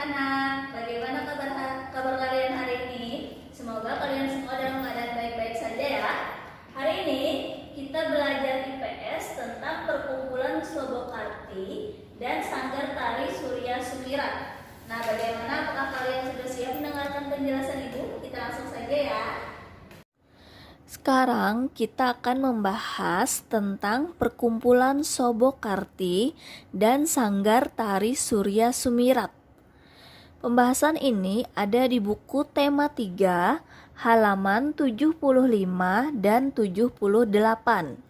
anak-anak, bagaimana kabar kalian hari ini? Semoga kalian semua dalam keadaan baik-baik saja ya. Hari ini kita belajar IPS tentang perkumpulan Sobokarti dan Sanggar Tari Surya Sumirat. Nah, bagaimana? Apakah kalian sudah siap mendengarkan penjelasan Ibu? Kita langsung saja ya. Sekarang kita akan membahas tentang perkumpulan Sobokarti dan Sanggar Tari Surya Sumirat. Pembahasan ini ada di buku tema 3, halaman 75 dan 78.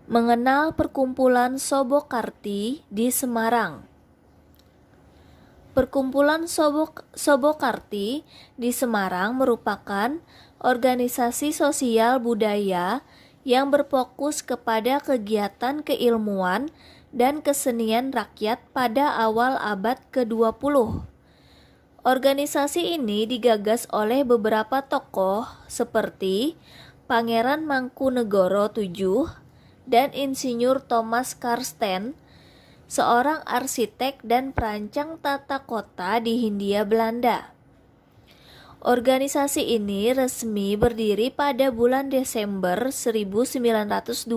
Mengenal perkumpulan Sobokarti di Semarang. Perkumpulan Sobokarti di Semarang merupakan organisasi sosial budaya yang berfokus kepada kegiatan keilmuan dan kesenian rakyat pada awal abad ke-20. Organisasi ini digagas oleh beberapa tokoh seperti Pangeran Mangkunegoro VII dan Insinyur Thomas Karsten, seorang arsitek dan perancang tata kota di Hindia Belanda. Organisasi ini resmi berdiri pada bulan Desember 1920.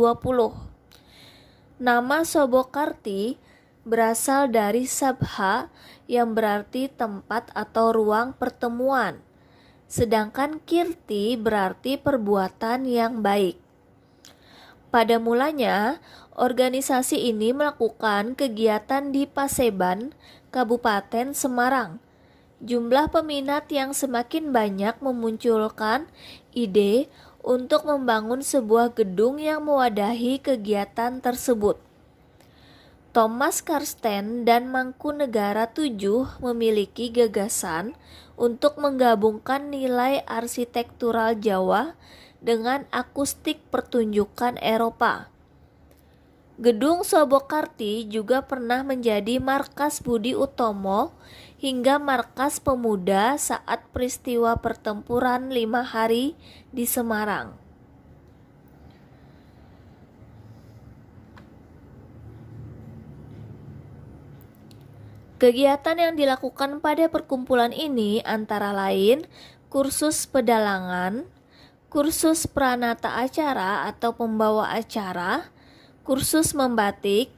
Nama Sobokarti berasal dari Sabha yang berarti tempat atau ruang pertemuan, sedangkan Kirti berarti perbuatan yang baik. Pada mulanya, organisasi ini melakukan kegiatan di Paseban, Kabupaten Semarang. Jumlah peminat yang semakin banyak memunculkan ide untuk membangun sebuah gedung yang mewadahi kegiatan tersebut. Thomas Karsten dan Mangkunegara VII memiliki gagasan untuk menggabungkan nilai arsitektural Jawa dengan akustik pertunjukan Eropa. Gedung Sobokarti juga pernah menjadi markas Budi Utomo hingga markas pemuda saat peristiwa pertempuran 5 hari di Semarang. Kegiatan yang dilakukan pada perkumpulan ini antara lain kursus pedalangan, kursus pranata acara atau pembawa acara, kursus membatik,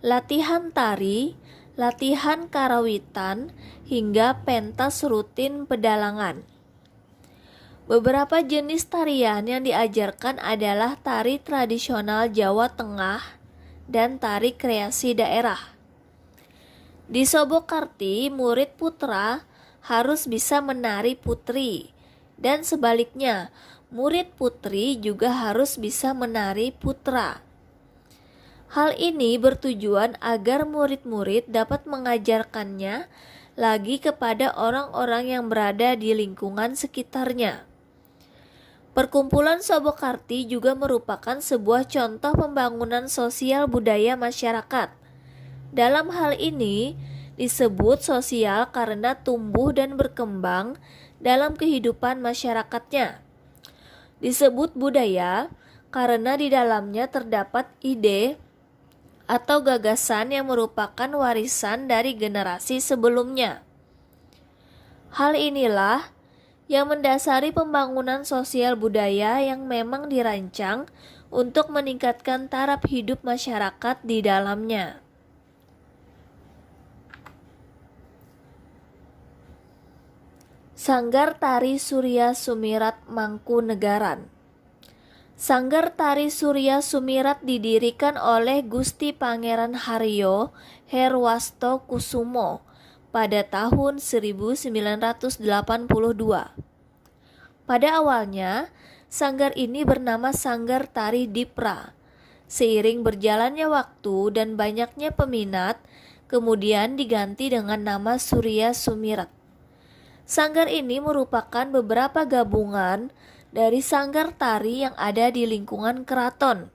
latihan tari, latihan karawitan, hingga pentas rutin pedalangan. Beberapa jenis tarian yang diajarkan adalah tari tradisional Jawa Tengah dan tari kreasi daerah. Di Sobokarti, murid putra harus bisa menari putri, dan sebaliknya, murid putri juga harus bisa menari putra. Hal ini bertujuan agar murid-murid dapat mengajarkannya lagi kepada orang-orang yang berada di lingkungan sekitarnya. Perkumpulan Sobokarti juga merupakan sebuah contoh pembangunan sosial budaya masyarakat. Dalam hal ini disebut sosial karena tumbuh dan berkembang dalam kehidupan masyarakatnya. Disebut budaya karena di dalamnya terdapat ide atau gagasan yang merupakan warisan dari generasi sebelumnya. Hal inilah yang mendasari pembangunan sosial budaya yang memang dirancang untuk meningkatkan taraf hidup masyarakat di dalamnya. Sanggar Tari Surya Sumirat Mangkunegaran. Sanggar Tari Surya Sumirat didirikan oleh Gusti Pangeran Haryo Herwasto Kusumo pada tahun 1982. Pada awalnya, sanggar ini bernama Sanggar Tari Dipra. Seiring berjalannya waktu dan banyaknya peminat, kemudian diganti dengan nama Surya Sumirat. Sanggar ini merupakan beberapa gabungan dari sanggar tari yang ada di lingkungan keraton.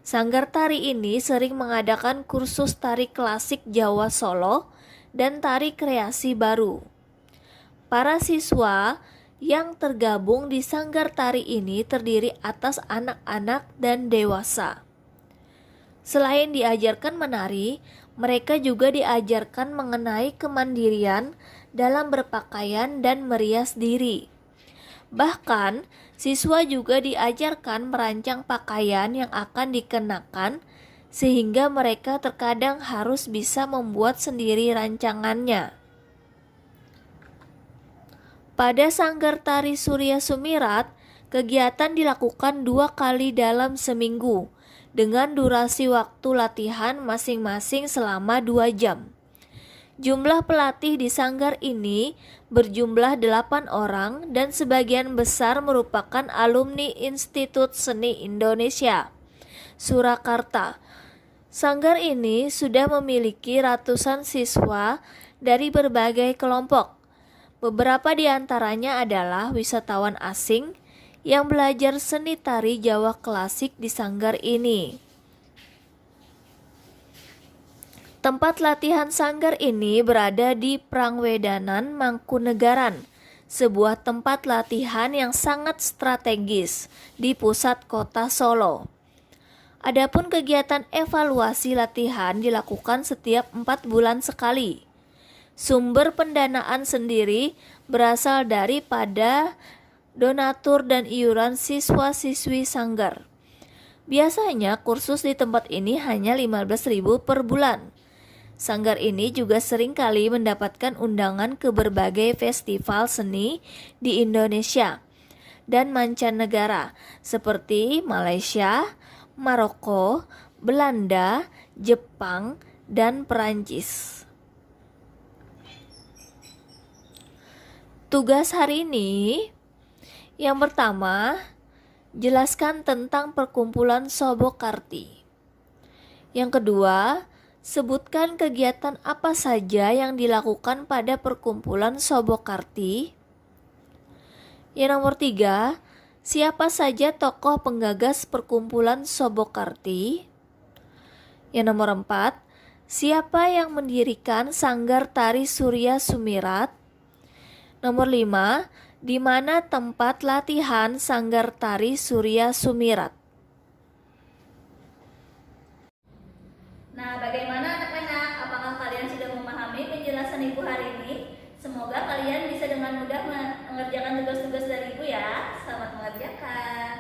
Sanggar tari ini sering mengadakan kursus tari klasik Jawa Solo dan tari kreasi baru. Para siswa yang tergabung di sanggar tari ini terdiri atas anak-anak dan dewasa. Selain diajarkan menari, mereka juga diajarkan mengenai kemandirian dalam berpakaian dan merias diri. Bahkan, siswa juga diajarkan merancang pakaian yang akan dikenakan, sehingga mereka terkadang harus bisa membuat sendiri rancangannya. Pada Sanggar Tari Surya Sumirat, kegiatan dilakukan 2 kali dalam seminggu, dengan durasi waktu latihan masing-masing selama 2 jam. Jumlah pelatih di sanggar ini berjumlah 8 orang dan sebagian besar merupakan alumni Institut Seni Indonesia, Surakarta. Sanggar ini sudah memiliki ratusan siswa dari berbagai kelompok. Beberapa di antaranya adalah wisatawan asing yang belajar seni tari Jawa klasik di sanggar ini. Tempat latihan sanggar ini berada di Prangwedanan, Mangkunegaran, sebuah tempat latihan yang sangat strategis di pusat kota Solo. Adapun kegiatan evaluasi latihan dilakukan setiap 4 bulan sekali. Sumber pendanaan sendiri berasal daripada donatur dan iuran siswa-siswi sanggar. Biasanya kursus di tempat ini hanya 15.000 per bulan. Sanggar ini juga sering kali mendapatkan undangan ke berbagai festival seni di Indonesia dan mancanegara seperti Malaysia, Maroko, Belanda, Jepang, dan Perancis. Tugas hari ini yang pertama, jelaskan tentang perkumpulan Sobokarti. Yang kedua, sebutkan kegiatan apa saja yang dilakukan pada perkumpulan Sobokarti. Yang nomor 3, siapa saja tokoh penggagas perkumpulan Sobokarti. Yang nomor 4, siapa yang mendirikan Sanggar Tari Surya Sumirat. Nomor 5, di mana tempat latihan Sanggar Tari Surya Sumirat. Nah, bagaimana anak-anak? Apakah kalian sudah memahami penjelasan Ibu hari ini? Semoga kalian bisa dengan mudah mengerjakan tugas-tugas dari Ibu ya. Selamat mengerjakan.